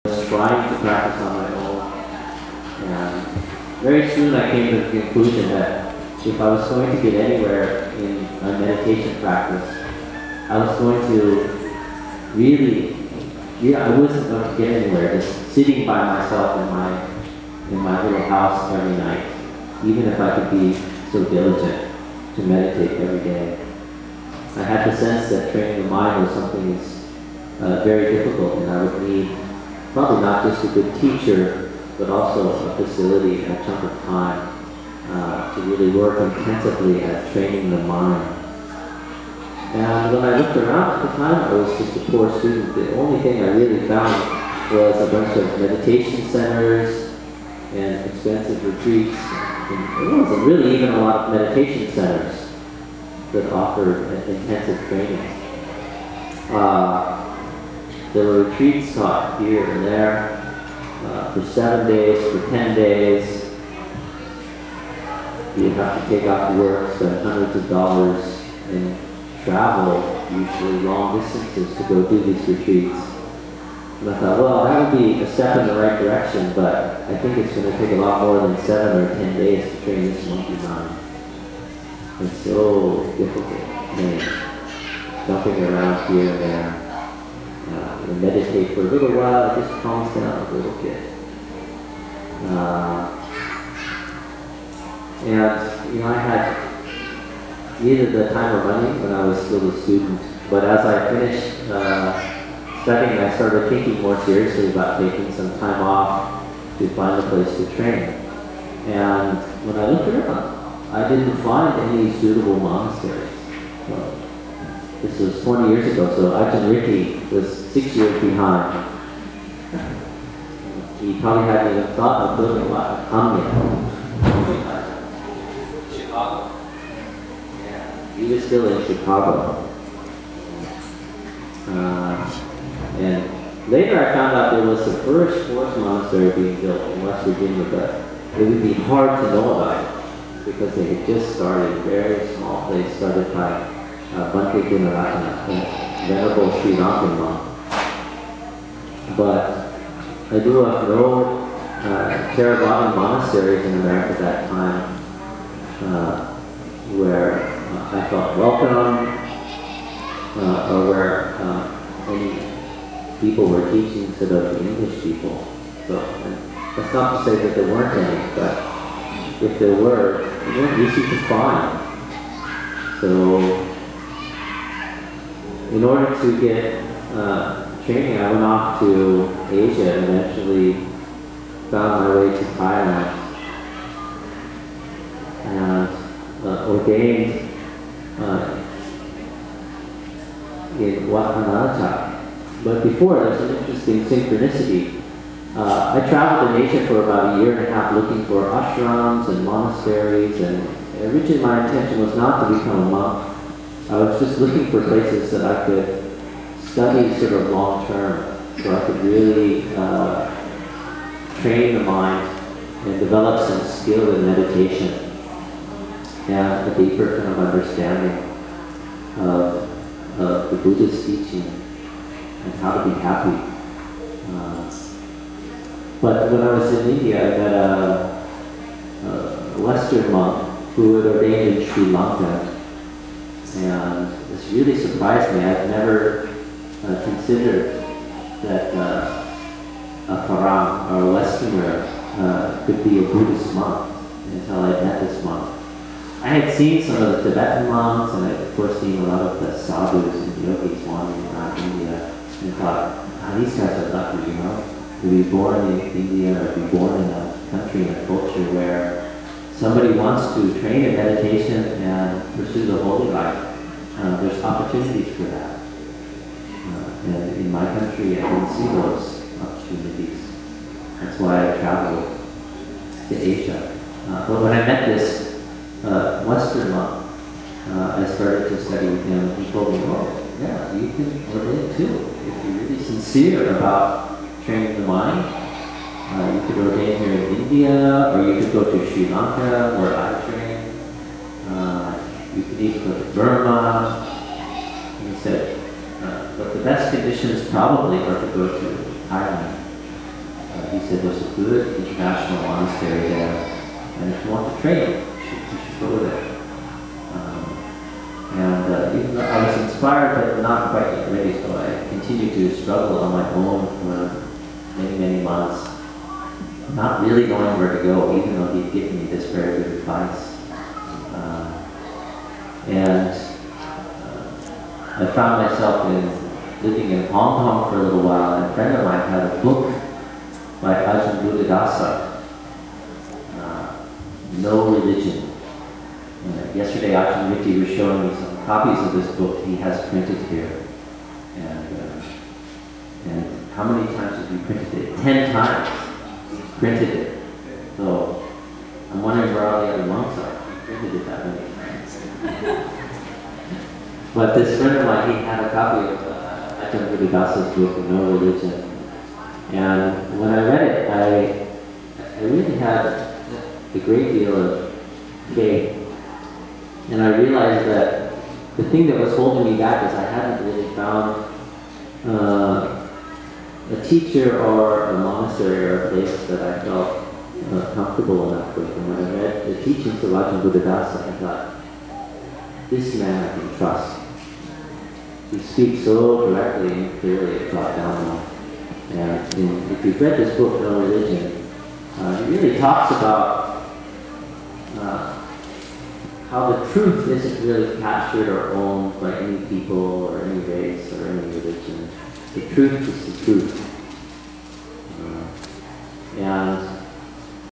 was trying to practice on my own, and very soon I came to the conclusion that if I was going to get anywhere in my meditation practice, I was going to I wasn't going to get anywhere just sitting by myself in my little house every night, even if I could be so diligent to meditate every day. I had the sense that training the mind was something that's very difficult, and I would need probably not just a good teacher, but also a facility and a chunk of time to really work intensively at training the mind. And when I looked around at the time, I was just a poor student. The only thing I really found was a bunch of meditation centers and expensive retreats. And there wasn't really even a lot of meditation centers that offered intensive training. There were retreats taught here and there for 7 days, for 10 days. You'd have to take off work, spend hundreds of dollars, and travel, usually long distances, to go do these retreats. And I thought, well, that would be a step in the right direction, but I think it's going to take a lot more than 7 or 10 days to train this monkey mind. It's so difficult, man. Jumping around here and there. And meditate for a little while, it just calms down a little bit. And I had needed the time or money when I was still a student, but as I finished studying, I started thinking more seriously about taking some time off to find a place to train. And when I looked around, I didn't find any suitable monasteries. This was 20 years ago, so Ajahn Ricky was 6 years behind. He probably hadn't even thought of building a lot of atamma. Chicago. Yeah, he was still in Chicago. And later I found out there was the first forest monastery being built in West Virginia, but it would be hard to know about it because they had just started a very small place started by Bhante Gunaratana, Venerable Sri Lankan monk. But I knew of no Theravada monasteries in America at that time where I felt welcome or where any people were teaching sort of English people. So that's not to say that there weren't any, but if there were, they weren't easy to find. So in order to get training, I went off to Asia and eventually found my way to Thailand and ordained in Wat Phanarachak. But before, there's an interesting synchronicity. I traveled in Asia for about a year and a half looking for ashrams and monasteries, and originally my intention was not to become a monk. I was just looking for places that I could study sort of long term, so I could really train the mind and develop some skill in meditation and a deeper kind of understanding of the Buddha's teaching and how to be happy. But when I was in India, I met a Western monk who had ordained in Sri Lanka. And this really surprised me. I've never considered that a Farang or a Westerner could be a Buddhist monk until I met this monk. I had seen some of the Tibetan monks, and I had of course seen a lot of the sadhus and yogis wandering around India, and thought, these guys are lucky, to be born in India or be born in a country and a culture where somebody wants to train in meditation and pursue the holy life. There's opportunities for that. And in my country, I didn't see those opportunities. That's why I traveled to Asia. But when I met this Western monk, I started to study with him. He told me, oh, yeah, you can ordain too. If you're really sincere about training the mind, you could ordain here in India, or you could go to Sri Lanka, where I trained. You could even go to Burma. And he said, but the best conditions probably are to go to Thailand. he said there's a good international monastery there, and if you want to train, you should go there. Even though I was inspired but not quite yet ready, so I continued to struggle on my own for many months, not really knowing where to go, even though he'd given me this very good advice. I found myself living in Hong Kong for a little while, and a friend of mine had a book by Ajahn Buddhadasa, No Religion. Yesterday, Ajahn Ricky was showing me some copies of this book he has printed here. And how many times have you printed it? 10 times he's printed it. So I'm wondering where all the other monks are. He printed it that many times. But this friend of mine, he had a copy of Ajahn Buddhadasa's book, No Religion. And when I read it, I really had a great deal of faith. And I realized that the thing that was holding me back is I hadn't really found a teacher or a monastery or a place that I felt comfortable enough with. And when I read the teachings of Ajahn Buddhadasa, I thought, this man I can trust. He speaks so directly and clearly about Dhamma. And if you've read this book, No Religion, he really talks about how the truth isn't really captured or owned by any people or any race or any religion. The truth is the truth. And